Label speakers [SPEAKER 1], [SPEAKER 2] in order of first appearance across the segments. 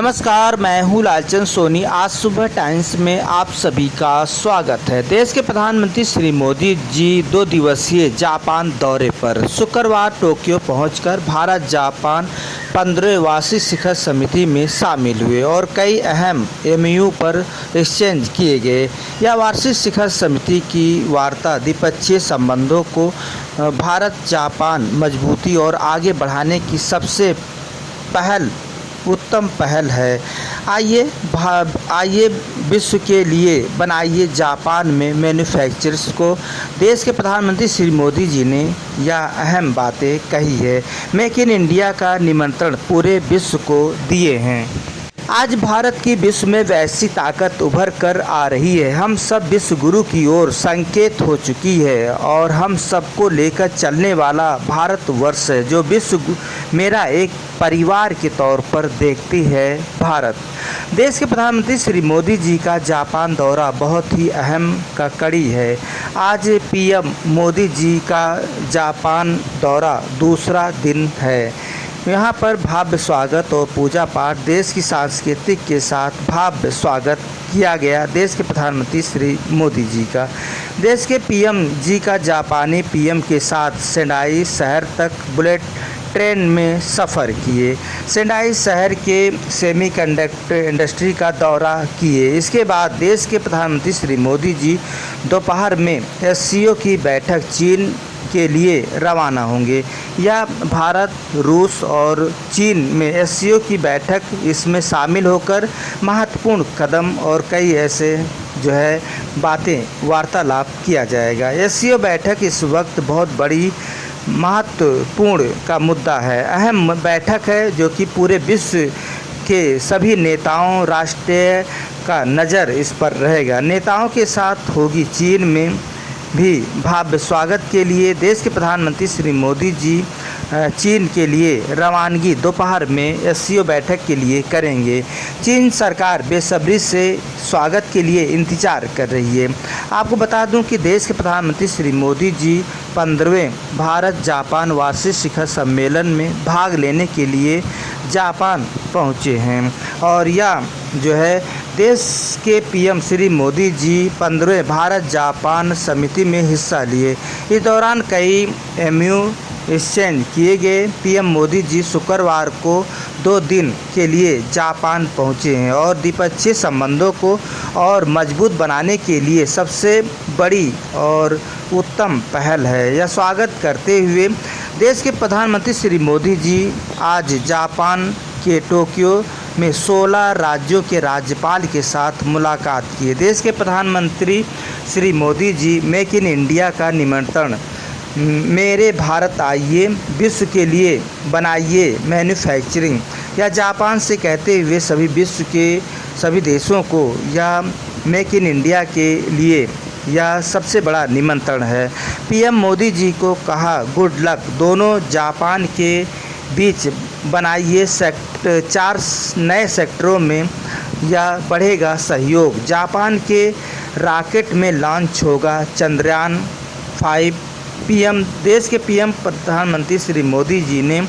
[SPEAKER 1] नमस्कार, मैं हूँ लालचंद सोनी। आज सुबह टाइम्स में आप सभी का स्वागत है। देश के प्रधानमंत्री श्री मोदी जी 2 दिवसीय जापान दौरे पर शुक्रवार टोक्यो पहुंचकर भारत जापान 15वें वार्षिक शिखर समिति में शामिल हुए और कई अहम एमओयू पर एक्सचेंज किए गए। यह वार्षिक शिखर समिति की वार्ता द्विपक्षीय संबंधों को भारत जापान मजबूती और आगे बढ़ाने की सबसे उत्तम पहल है। आइए विश्व के लिए बनाइए जापान में मैन्युफैक्चरर्स को। देश के प्रधानमंत्री श्री मोदी जी ने यह अहम बातें कही है। मेक इन इंडिया का निमंत्रण पूरे विश्व को दिए हैं। आज भारत की विश्व में वैसी ताकत उभर कर आ रही है। हम सब विश्व गुरु की ओर संकेत हो चुकी है और हम सबको लेकर चलने वाला भारतवर्ष है, जो विश्व मेरा एक परिवार के तौर पर देखती है। भारत देश के प्रधानमंत्री श्री मोदी जी का जापान दौरा बहुत ही अहम का कड़ी है। आज पीएम मोदी जी का जापान दौरा दूसरा दिन है। यहाँ पर भव्य स्वागत और पूजा पाठ देश की सांस्कृतिक के साथ भव्य स्वागत किया गया। देश के प्रधानमंत्री श्री मोदी जी का देश के पीएम जी का जापानी पीएम के साथ सेंडाई शहर तक बुलेट ट्रेन में सफ़र किए। सेंडाई शहर के सेमीकंडक्टर इंडस्ट्री का दौरा किए। इसके बाद देश के प्रधानमंत्री श्री मोदी जी दोपहर में एससीओ की बैठक चीन के लिए रवाना होंगे। यह भारत, रूस और चीन में एससीओ की बैठक, इसमें शामिल होकर महत्वपूर्ण कदम और कई ऐसे बातें वार्तालाप किया जाएगा। एससीओ बैठक इस वक्त बहुत बड़ी महत्वपूर्ण का मुद्दा है, अहम बैठक है, जो कि पूरे विश्व के सभी नेताओं, राष्ट्रीय का नज़र इस पर रहेगा। नेताओं के साथ होगी। चीन में भी भव्य स्वागत के लिए देश के प्रधानमंत्री श्री मोदी जी चीन के लिए रवानगी दोपहर में एससीओ बैठक के लिए करेंगे। चीन सरकार बेसब्री से स्वागत के लिए इंतजार कर रही है। आपको बता दूं कि देश के प्रधानमंत्री श्री मोदी जी 15वें भारत जापान वार्षिक शिखर सम्मेलन में भाग लेने के लिए जापान पहुंचे हैं और यह देश के पीएम श्री मोदी जी 15वें भारत जापान समिति में हिस्सा लिए। इस दौरान कई एमओयू एक्सचेंज किए गए। पीएम मोदी जी शुक्रवार को 2 दिन के लिए जापान पहुंचे हैं और द्विपक्षीय संबंधों को और मजबूत बनाने के लिए सबसे बड़ी और उत्तम पहल है। यह स्वागत करते हुए देश के प्रधानमंत्री श्री मोदी जी आज जापान के टोक्यो में 16 राज्यों के राज्यपाल के साथ मुलाकात किए। देश के प्रधानमंत्री Shri Modi ji make in India का निमंत्रण, मेरे भारत आइए, विश्व के लिए बनाइए मैन्युफैक्चरिंग, या जापान से कहते हुए सभी विश्व के सभी देशों को यह मेक इन इंडिया के लिए यह सबसे बड़ा निमंत्रण है। पीएम मोदी जी को कहा गुड लक। दोनों जापान के बीच बनाइए 4 नए सेक्टरों में यह बढ़ेगा सहयोग। जापान के रॉकेट में लॉन्च होगा चंद्रयान 5। देश के पीएम प्रधानमंत्री श्री मोदी जी ने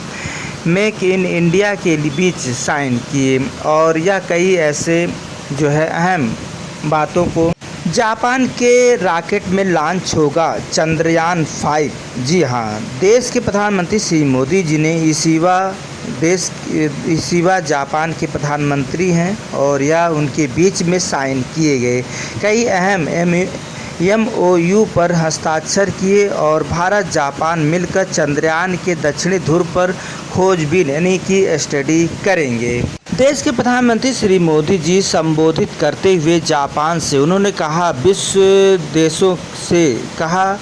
[SPEAKER 1] मेक इन इंडिया के बीच साइन किए और यह कई ऐसे अहम बातों को, जापान के रॉकेट में लॉन्च होगा चंद्रयान 5। जी हाँ, देश के प्रधानमंत्री श्री मोदी जी ने इसीवा जापान के प्रधानमंत्री हैं और यह उनके बीच में साइन किए गए कई अहम एमओयू पर हस्ताक्षर किए और भारत जापान मिलकर चंद्रयान के दक्षिणी ध्रुव पर खोजबीन यानी कि स्टडी करेंगे। देश के प्रधानमंत्री श्री मोदी जी संबोधित करते हुए जापान से उन्होंने कहा, विश्व देशों से कहा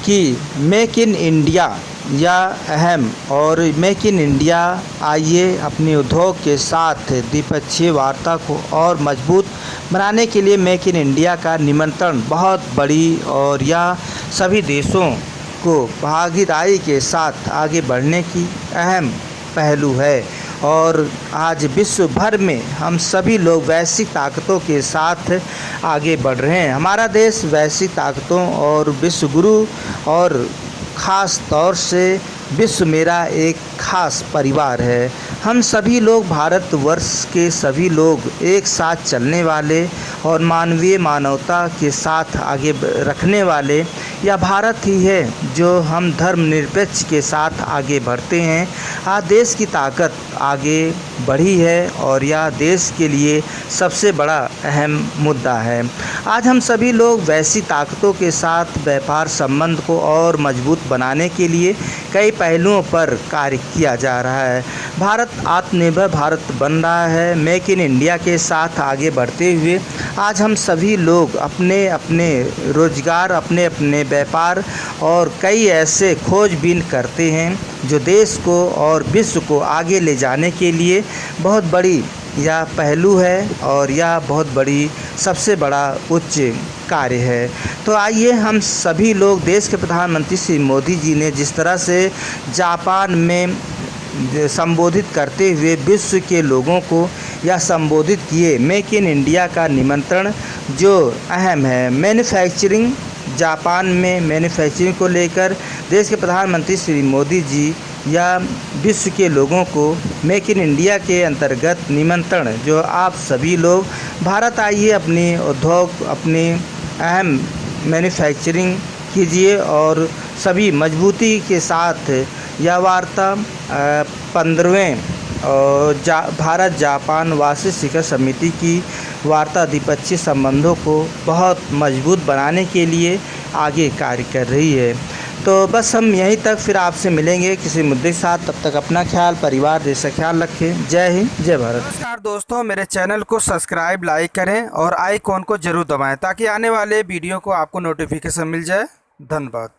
[SPEAKER 1] कि मेक इन इंडिया या अहम और मेक इन इंडिया आइए अपने उद्योग के साथ द्विपक्षीय वार्ता को और मजबूत बनाने के लिए मेक इन इंडिया का निमंत्रण बहुत बड़ी और यह सभी देशों को भागीदारी के साथ आगे बढ़ने की अहम पहलू है। और आज विश्व भर में हम सभी लोग वैश्विक ताकतों के साथ आगे बढ़ रहे हैं। हमारा देश वैश्विक ताकतों और विश्व गुरु और ख़ास तौर से विश्व मेरा एक खास परिवार है। हम सभी लोग भारतवर्ष के सभी लोग एक साथ चलने वाले और मानवता के साथ आगे रखने वाले यह भारत ही है जो हम धर्मनिरपेक्ष के साथ आगे बढ़ते हैं। आज देश की ताकत आगे बढ़ी है और यह देश के लिए सबसे बड़ा अहम मुद्दा है। आज हम सभी लोग वैश्विक ताकतों के साथ व्यापार संबंध को और मजबूत बनाने के लिए कई पहलुओं पर कार्य किया जा रहा है। भारत आत्मनिर्भर भारत बन रहा है। मेक इन इंडिया के साथ आगे बढ़ते हुए आज हम सभी लोग अपने अपने रोजगार, अपने अपने व्यापार और कई ऐसे खोजबीन करते हैं जो देश को और विश्व को आगे ले जाने के लिए बहुत बड़ी यह पहलू है और यह बहुत बड़ी सबसे बड़ा उच्च कार्य है। तो आइए हम सभी लोग देश के प्रधानमंत्री श्री मोदी जी ने जिस तरह से जापान में संबोधित करते हुए विश्व के लोगों को यह संबोधित किए मेक इन इंडिया का निमंत्रण जो अहम है। मैन्युफैक्चरिंग जापान में मैन्युफैक्चरिंग को लेकर देश के प्रधानमंत्री श्री मोदी जी या विश्व के लोगों को मेक इन इंडिया के अंतर्गत निमंत्रण जो आप सभी लोग भारत आइए, अपनी उद्योग अपनी अहम मैन्युफैक्चरिंग कीजिए और सभी मजबूती के साथ यह वार्ता 15वें भारत जापान वार्षिक शिखर समिति की वार्ता द्विपक्षीय संबंधों को बहुत मजबूत बनाने के लिए आगे कार्य कर रही है। तो बस हम यहीं तक फिर आपसे मिलेंगे किसी मुद्दे के साथ। तब तक अपना ख्याल, परिवार, देश का ख्याल रखें। जय हिंद, जय भारत।
[SPEAKER 2] नमस्कार दोस्तों, मेरे चैनल को सब्सक्राइब, लाइक करें और आइकॉन को जरूर दबाएं ताकि आने वाले वीडियो को आपको नोटिफिकेशन मिल जाए। धन्यवाद।